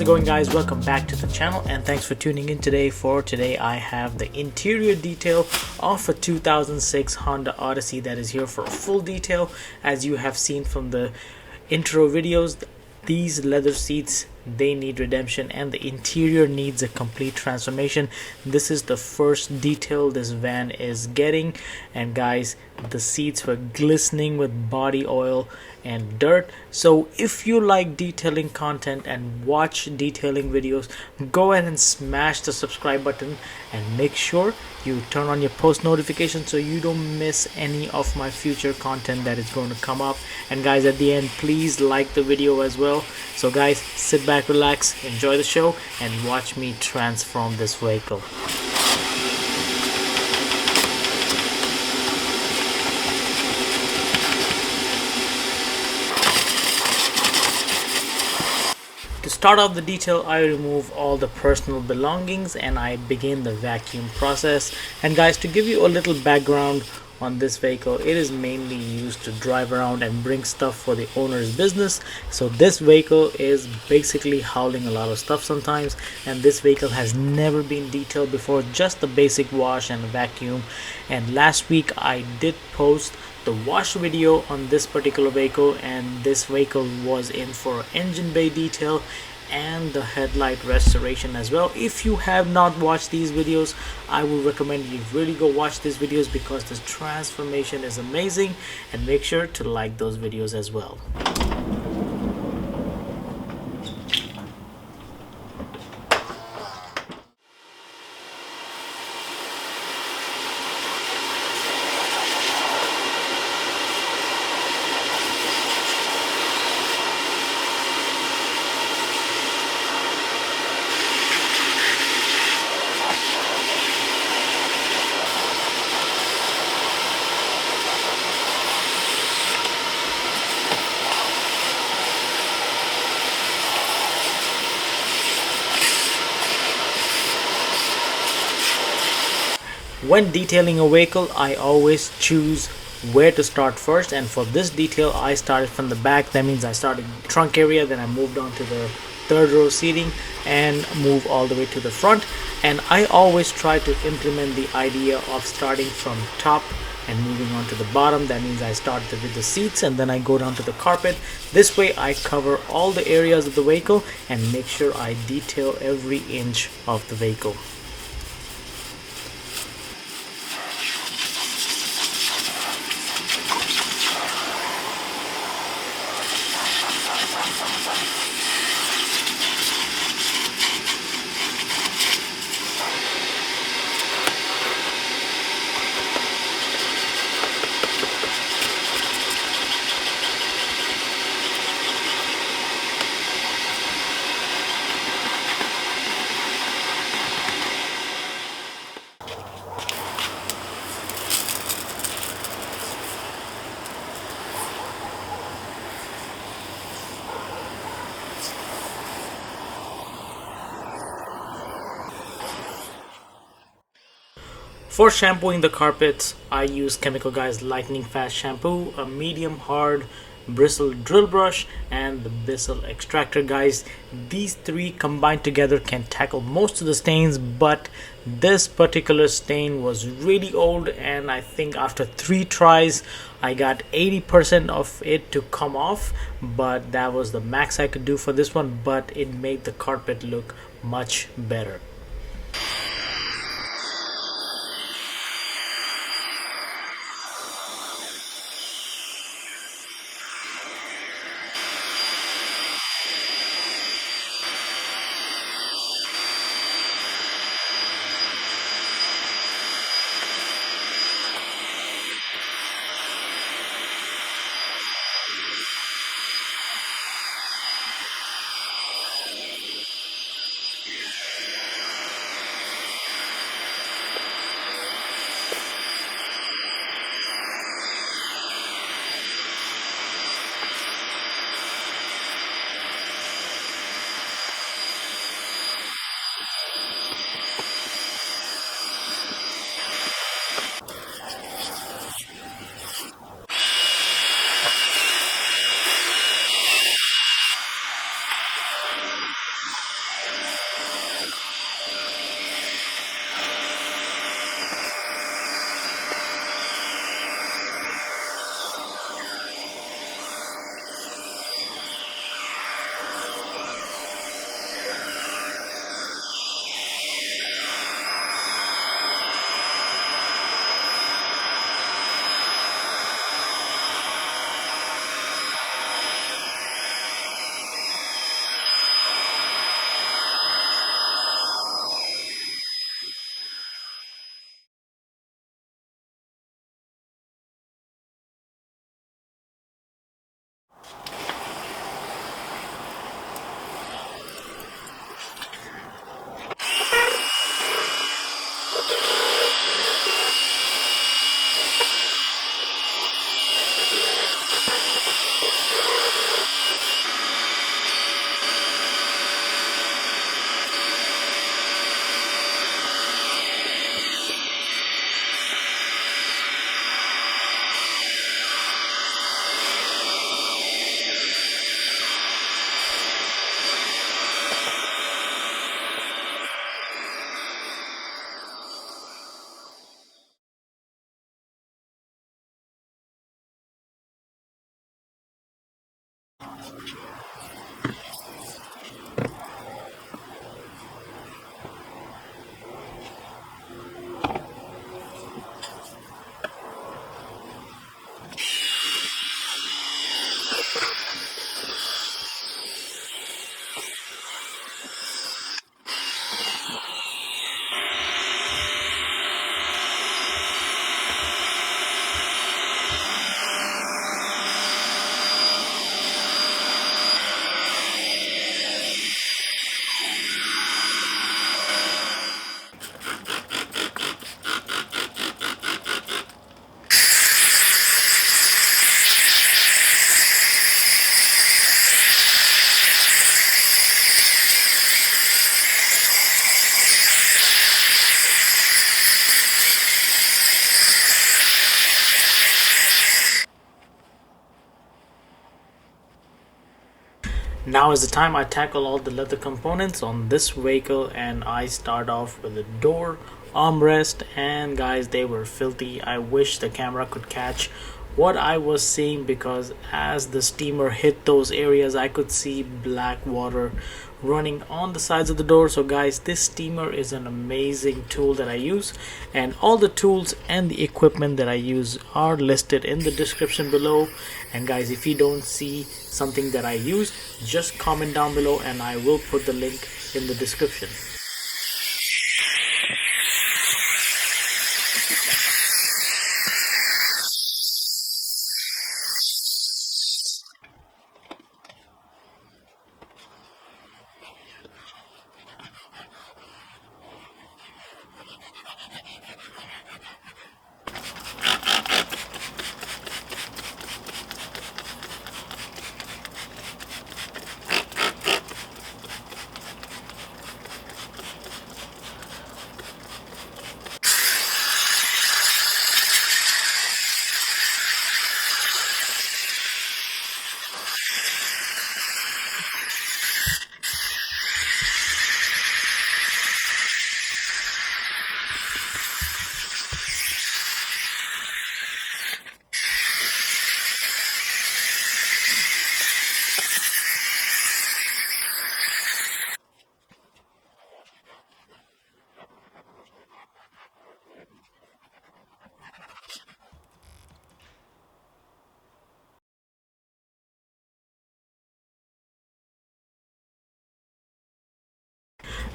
going, guys? Welcome back to the channel and thanks for tuning in today. Today I have the interior detail of a 2006 Honda Odyssey that is here for a full detail. As you have seen from the intro videos, these leather seats, they need redemption and the interior needs a complete transformation. This is the first detail this van is getting, and guys, the seats were glistening with body oil and dirt. So if you like detailing content and watch detailing videos, go ahead and smash the subscribe button and make sure you turn on your post notifications so you don't miss any of my future content that is going to come up. And guys, at the end, please like the video as well. So guys, sit back, relax, enjoy the show and watch me transform this vehicle. To start off the detail, I remove all the personal belongings and I begin the vacuum process. And guys, to give you a little background on this vehicle, it is mainly used to drive around and bring stuff for the owner's business. So this vehicle is basically hauling a lot of stuff sometimes, and this vehicle has never been detailed before, just the basic wash and vacuum. And last week I did post the wash video on this particular vehicle, and this vehicle was in for engine bay detail and the headlight restoration as well. If you have not watched these videos, I would recommend you really go watch these videos because this transformation is amazing, and make sure to like those videos as well. When detailing a vehicle, I always choose where to start first, and for this detail I started from the back. That means I started trunk area, then I moved on to the third row seating and move all the way to the front. And I always try to implement the idea of starting from top and moving on to the bottom. That means I start with the seats and then I go down to the carpet. This way I cover all the areas of the vehicle and make sure I detail every inch of the vehicle. For shampooing the carpets, I use Chemical Guy's lightning fast shampoo, a medium hard bristle drill brush, and the bristle extractor. Guys, these three combined together can tackle most of the stains, but this particular stain was really old, and I think after 3 tries I got 80% of it to come off, but that was the max I could do for this one. But it made the carpet look much better. Now is the time I tackle all the leather components on this vehicle, and I start off with the door, armrest, and guys, they were filthy. I wish the camera could catch what I was seeing, because as the steamer hit those areas I could see black water running on the sides of the door. So guys, this steamer is an amazing tool that I use, and all the tools and the equipment that I use are listed in the description below. And guys, if you don't see something that I use, just comment down below and I will put the link in the description.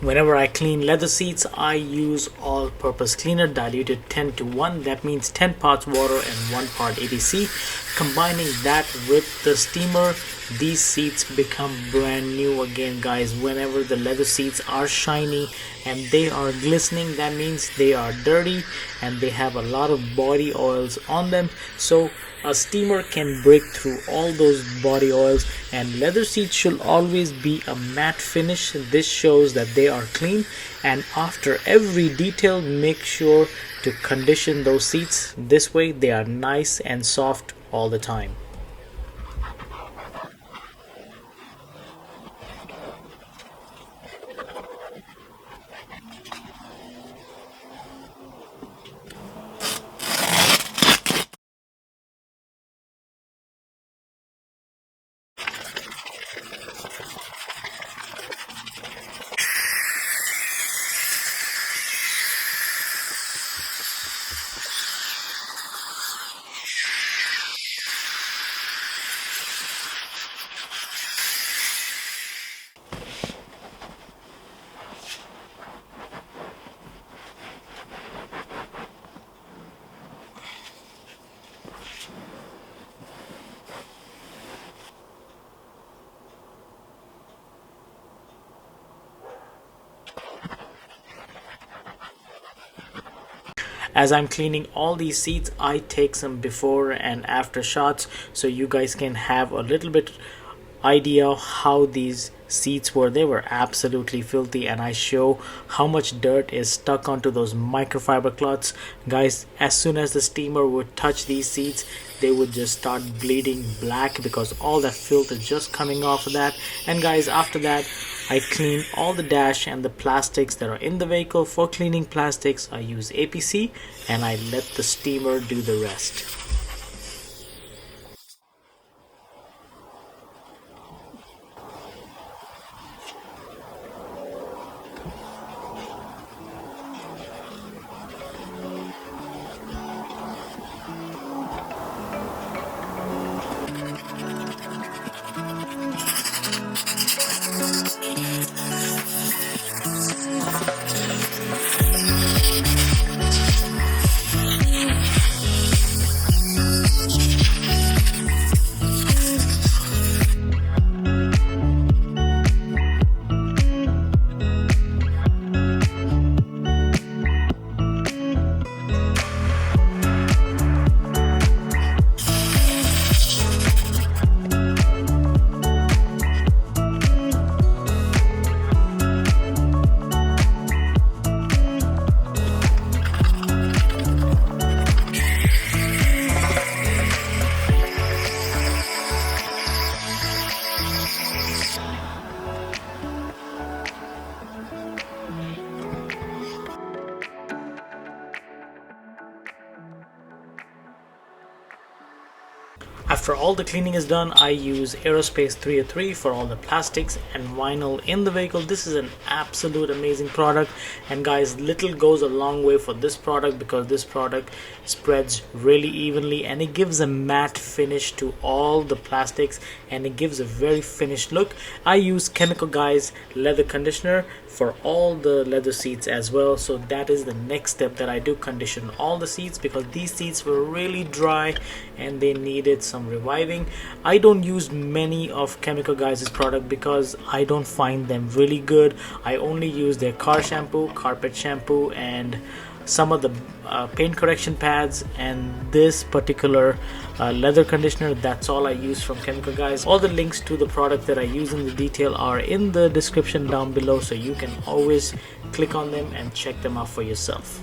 Whenever I clean leather seats, I use all-purpose cleaner diluted 10 to 1. That means 10 parts water and 1 part EDC. Combining that with the steamer, these seats become brand new again, guys. Whenever the leather seats are shiny and they are glistening, that means they are dirty and they have a lot of body oils on them. So a steamer can break through all those body oils, and leather seats should always be a matte finish. This shows that they are clean, and after every detail, make sure to condition those seats. This way they are nice and soft all the time. As I'm cleaning all these seats, I take some before and after shots so you guys can have a little bit idea of how these seats were. They were absolutely filthy, and I show how much dirt is stuck onto those microfiber cloths. Guys, as soon as the steamer would touch these seats, they would just start bleeding black because all that filth is just coming off of that. And guys, after that, I clean all the dash and the plastics that are in the vehicle. For cleaning plastics, I use APC and I let the steamer do the rest. After all the cleaning is done, I use Aerospace 303 for all the plastics and vinyl in the vehicle. This is an absolute amazing product, and guys, little goes a long way for this product because this product spreads really evenly and it gives a matte finish to all the plastics and it gives a very finished look. I use Chemical Guys leather conditioner for all the leather seats as well, so that is the next step that I do, condition all the seats because these seats were really dry and they needed some reviving. I don't use many of Chemical Guys' product because I don't find them really good. I only use their car shampoo, carpet shampoo, and some of the paint correction pads, and this particular leather conditioner. That's all I use from Chemical Guys. All the links to the product that I use in the detail are in the description down below, so you can always click on them and check them out for yourself.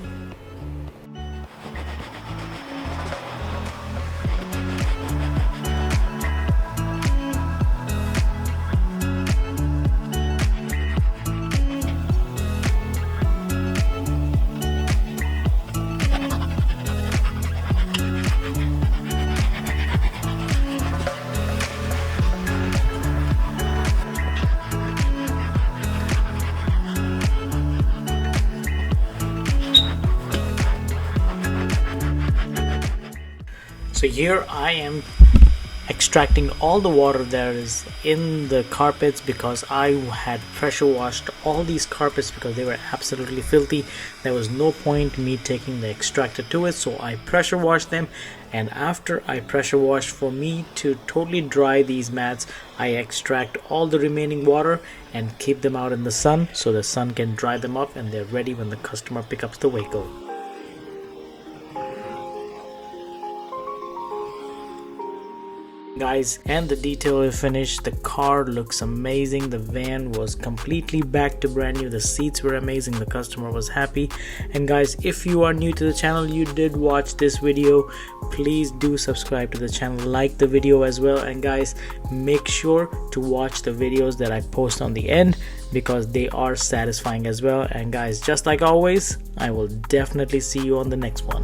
So here I am extracting all the water that is in the carpets because I had pressure washed all these carpets because they were absolutely filthy. There was no point me taking the extractor to it, so I pressure washed them, and after I pressure wash, for me to totally dry these mats, I extract all the remaining water and keep them out in the sun so the sun can dry them up and they're ready when the customer picks up the vehicle. Guys, and the detail is finished. The car looks amazing. The van was completely back to brand new. The seats were amazing. The customer was happy. And guys, if you are new to the channel, you did watch this video, please do subscribe to the channel, like the video as well, and guys, make sure to watch the videos that I post on the end because they are satisfying as well. And guys, just like always, I will definitely see you on the next one.